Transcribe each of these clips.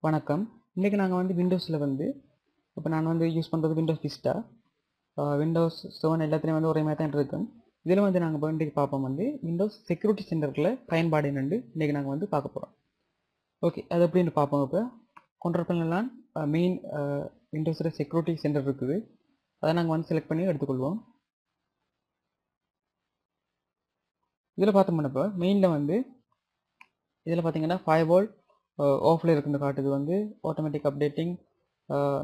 வணக்கம். இன்றைக்கி நாங்கள் வந்து விண்டோஸில் வந்து இப்போ நான் வந்து யூஸ் பண்ணுறது விண்டோஸ் விஸ்டா, விண்டோஸ் 7 எல்லாத்துலேயும் வந்து ஒரே மாதிரி தான் இருக்கும். இதில் வந்து நாங்கள் இப்போ இன்றைக்கி பார்ப்போம் வந்து விண்டோஸ் செக்யூரிட்டி சென்டருக்குள்ள பயன்பாடு என்னென்று இன்றைக்கி நாங்கள் வந்து பார்க்க போகிறோம். ஓகே, அது எப்படின்னு பார்ப்போம். இப்போ கண்ட்ரோல் பண்ணலாம் மெயின் விண்டோஸில் செக்யூரிட்டி சென்டர் இருக்குது. அதை நாங்கள் வந்து செலக்ட் பண்ணி எடுத்துக்கொள்வோம். இதில் பார்த்தோம்னா இப்போ மெயினில் வந்து இதில் பார்த்தீங்கன்னா ஃபயர்வால் ஆஃபில் இருக்குன்னு காட்டுது, வந்து ஆட்டோமேட்டிக் அப்டேட்டிங்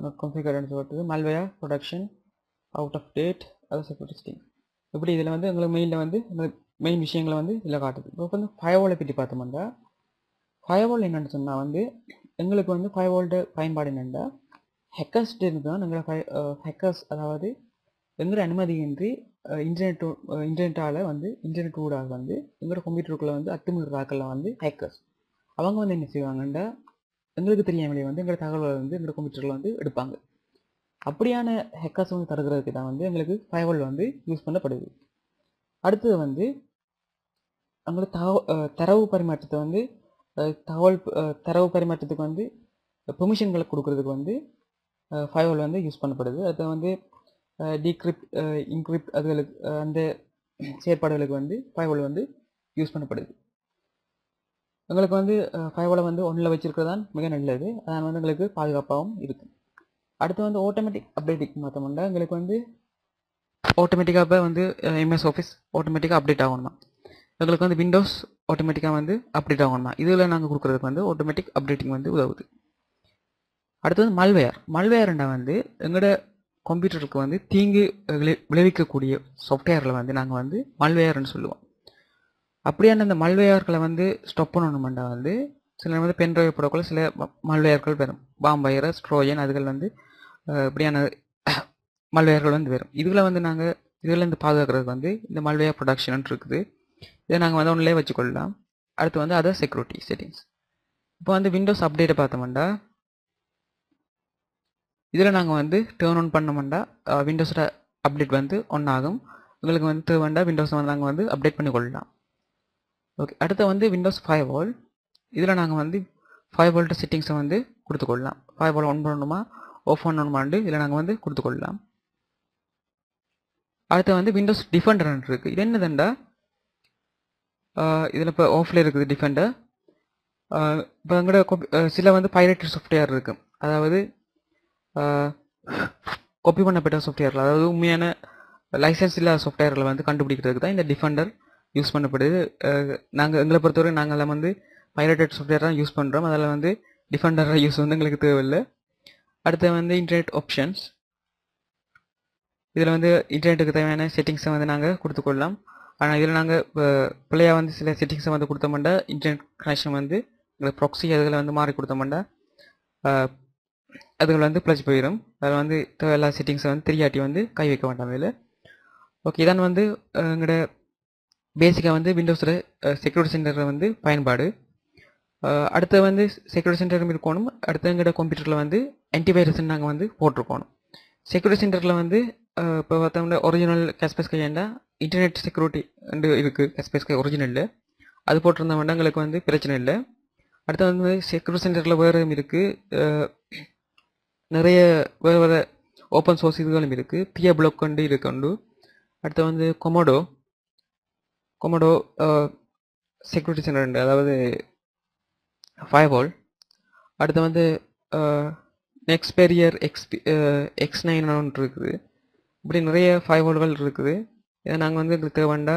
நாட் கான்ஃபிகர்டுன்னு சொல்லிட்டு மல்வேர் ப்ரொடக்ஷன் அவுட் ஆஃப் டேட் அது செக்யூரிட்டி செட்டிங். இப்படி இதில் வந்து எங்களுக்கு மெயிலில் வந்து மெயின் விஷயங்களை வந்து இதில் காட்டுது. இப்போ வந்து ஃபயர்வாலை பற்றி பார்த்தோம்னா ஃபயர்வால் என்னென்னு சொன்னால் வந்து எங்களுக்கு வந்து ஃபயர்வால்ட பயன்பாடு என்னென்னா ஹேக்கர்ஸ்ட்டு இருந்து தான் எங்களை ஹேக்கர்ஸ், அதாவது எங்களோட அனுமதியின்றி இன்டர்நெட்டால் வந்து இன்டர்நெட் ஊடாக வந்து எங்களோட கம்ப்யூட்டருக்குள்ளே வந்து அத்துமீறாக்கெல்லாம் வந்து ஹேக்கர்ஸ் அவங்க வந்து என்ன செய்வாங்கன்னா எங்களுக்கு தெரியாமலே வந்து எங்களோட தகவல்களை வந்து எங்களோட கம்ப்யூட்டரில் வந்து எடுப்பாங்க. அப்படியான ஹேக்கர்ஸ் வந்து தடுக்கிறதுக்கு தான் வந்து எங்களுக்கு ஃபயர்வால் வந்து யூஸ் பண்ணப்படுது. அடுத்தது வந்து எங்களுக்கு தரவு பரிமாற்றத்தை வந்து தரவு பரிமாற்றத்துக்கு வந்து பெர்மிஷன்களை கொடுக்கறதுக்கு வந்து ஃபயர்வால் வந்து யூஸ் பண்ணப்படுது. அதை வந்து டீக்ரிப்ட் இன்கிரிப்ட் அதுகளுக்கு அந்த செயற்பாடுகளுக்கு வந்து ஃபயர்வால் வந்து யூஸ் பண்ணப்படுது. எங்களுக்கு வந்து ஃபயர்வாலை வந்து ஒன்றில் வச்சிருக்கிறது தான் மிக நல்லது. அதனால் வந்து எங்களுக்கு பாதுகாப்பாகவும் இருக்குது. அடுத்து வந்து ஆட்டோமேட்டிக் அப்டேட்டிங் பார்த்தோம்னா எங்களுக்கு வந்து ஆட்டோமேட்டிக்காக வந்து எம்எஸ் ஆஃபீஸ் ஆட்டோமேட்டிக்காக அப்டேட் ஆகணுமா, எங்களுக்கு வந்து விண்டோஸ் ஆட்டோமேட்டிக்காக வந்து அப்டேட் ஆகணுமா, இதில் நாங்கள் கொடுக்குறதுக்கு வந்து ஆட்டோமேட்டிக் அப்டேட்டிங் வந்து உதவுது. அடுத்து வந்து மல்வேர்ண்டா வந்து எங்களோட கம்ப்யூட்டருக்கு வந்து தீங்கு விளைவிக்கக்கூடிய சாஃப்ட்வேரில் வந்து நாங்கள் வந்து மல்வேர்னு சொல்லுவோம். அப்படியான அந்த மல்வேர்களை வந்து ஸ்டாப் பண்ணணுமெண்டா வந்து சில வந்து பென்ட்ரைவ் போடக்குள்ள சில மல்வேர்கள் வரும், பாம் வைரஸ், ட்ரோஜன், அதுகள் வந்து இப்படியான மல்வேர்கள் வந்து வரும். இதில் வந்து நாங்கள் இதிலேருந்து பாதுகாக்கிறதுக்கு வந்து இந்த மல்வேர் ப்ரொடக்ஷன் இருக்குது. இதை நாங்கள் வந்து ஒன்றிலே வச்சுக்கொள்ளலாம். அடுத்து வந்து அதர் செக்யூரிட்டி செட்டிங்ஸ். இப்போ வந்து விண்டோஸ் அப்டேட்டை பார்த்தோம்னா இதில் நாங்கள் வந்து டேர்ன் ஆன் பண்ணோம்னா விண்டோஸோட அப்டேட் வந்து ஒன் ஆகும். உங்களுக்கு வந்து தேவைண்டா விண்டோஸை வந்து நாங்கள் வந்து அப்டேட் பண்ணி கொள்ளலாம். ஓகே, அடுத்து வந்து விண்டோஸ் ஃபயர்வால். இதில் நாங்கள் வந்து ஃபயர்வால்ட்ட செட்டிங்ஸை வந்து கொடுத்துக்கொள்ளலாம். ஃபயர்வால் ஆன் பண்ணணுமா ஆஃப் பண்ணணுமாண்டு இதில் நாங்கள் வந்து கொடுத்துக்கொள்ளலாம். அடுத்து வந்து விண்டோஸ் டிஃபெண்டர் இருக்குது. இது என்னதுண்டா இதில் இப்போ ஆஃபில் இருக்குது டிஃபெண்டர். இப்போ எங்களோட சில வந்து பைரேட்டட் சாஃப்ட்வேர் இருக்குது, அதாவது காப்பி பண்ணப்பட்ட சாஃப்ட்வேரில், அதாவது உண்மையான லைசன்ஸ் இல்லாத சாஃப்ட்வேரில் வந்து கண்டுபிடிக்கிறதுக்கு தான் இந்த டிஃபெண்டர் யூஸ் பண்ணப்படுது. எங்களை பொறுத்தவரை நாங்கள் வந்து பைரேட்டட் சாஃப்ட்வேர் தான் யூஸ் பண்ணுறோம். அதில் வந்து டிஃபெண்டர் யூஸ் வந்து எங்களுக்கு தேவையில்லை. அடுத்து வந்து இன்டர்நெட் ஆப்ஷன்ஸ். இதில் வந்து இன்டர்நெட்டுக்கு தேவையான செட்டிங்ஸை வந்து நாங்கள் கொடுத்துக்கொள்ளலாம். ஆனால் இதில் நாங்கள் பிள்ளையாக வந்து சில செட்டிங்ஸை வந்து கொடுத்தோம்னா இன்டர்நெட் கனெக்ஷன் வந்து எங்களுக்கு ப்ராக்ஸி அதில் வந்து மாறி கொடுத்தோம்னா அதுகள் வந்து பிழைச்சி போயிடும். அதில் வந்து எல்லா செட்டிங்ஸை வந்து தெரியாட்டி வந்து கை வைக்க வேண்டாம் இதில். ஓகே, இதான் வந்து எங்களோட பேசிக்காக வந்து விண்டோஸில் செக்யூரிட்டி சென்டரில் வந்து பயன்பாடு. அடுத்து வந்து செக்யூரிட்டி சென்டரும் இருக்கணும். அடுத்து எங்களோட கம்ப்யூட்டரில் வந்து ஆன்டிவைரஸ்ன்னு நாங்கள் வந்து போட்டிருக்கணும். செக்யூரிட்டி சென்டரில் வந்து இப்போ பார்த்தோம்னா ஒரிஜினல் காஸ்பர்ஸ்கை ஏண்டா இன்டர்நெட் செக்யூரிட்டி இருக்குது, காஸ்பர்ஸ்கை ஒரிஜினலில் அது போட்டிருந்தோம்னா எங்களுக்கு வந்து பிரச்சனை இல்லை. அடுத்து வந்து செக்யூரிட்டி சென்டரில் வேறு இருக்குது, நிறைய வேறு ஓப்பன் சோர்ஸ் இதுகளும் இருக்குது, பிஏ பிளாக் கொண்டு இருக்குண்டு. அடுத்து வந்து கொமோடோ செக்யூரிட்டி சென்டர் உண்டு, அதாவது ஃபயர்வால். அடுத்து வந்து நெக்ஸ்பெரியர் X9 இருக்குது. இப்படி நிறைய ஃபயர்வால்கள் இருக்குது. இதை நாங்கள் வந்து எங்களுக்கு தேவைண்டா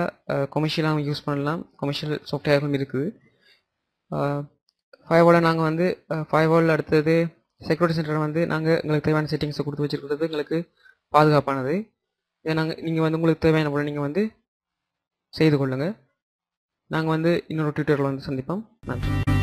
கொமர்ஷியலாகவும் யூஸ் பண்ணலாம், கொமர்ஷியல் சாஃப்ட்வேரும் இருக்குது. ஃபயர்வாலை நாங்கள் வந்து ஃபயர்வால் அடுத்தது செக்யூரிட்டி சென்டர் வந்து நாங்கள் எங்களுக்கு தேவையான செட்டிங்ஸை கொடுத்து வச்சுருக்கிறது எங்களுக்கு பாதுகாப்பானது. இதை நீங்கள் வந்து உங்களுக்கு தேவையான போல நீங்கள் வந்து செய்து கொள்ளுங்கள். நாங்கள் வந்து இன்னொரு ட்விட்டரில் வந்து சந்திப்போம். நன்றி.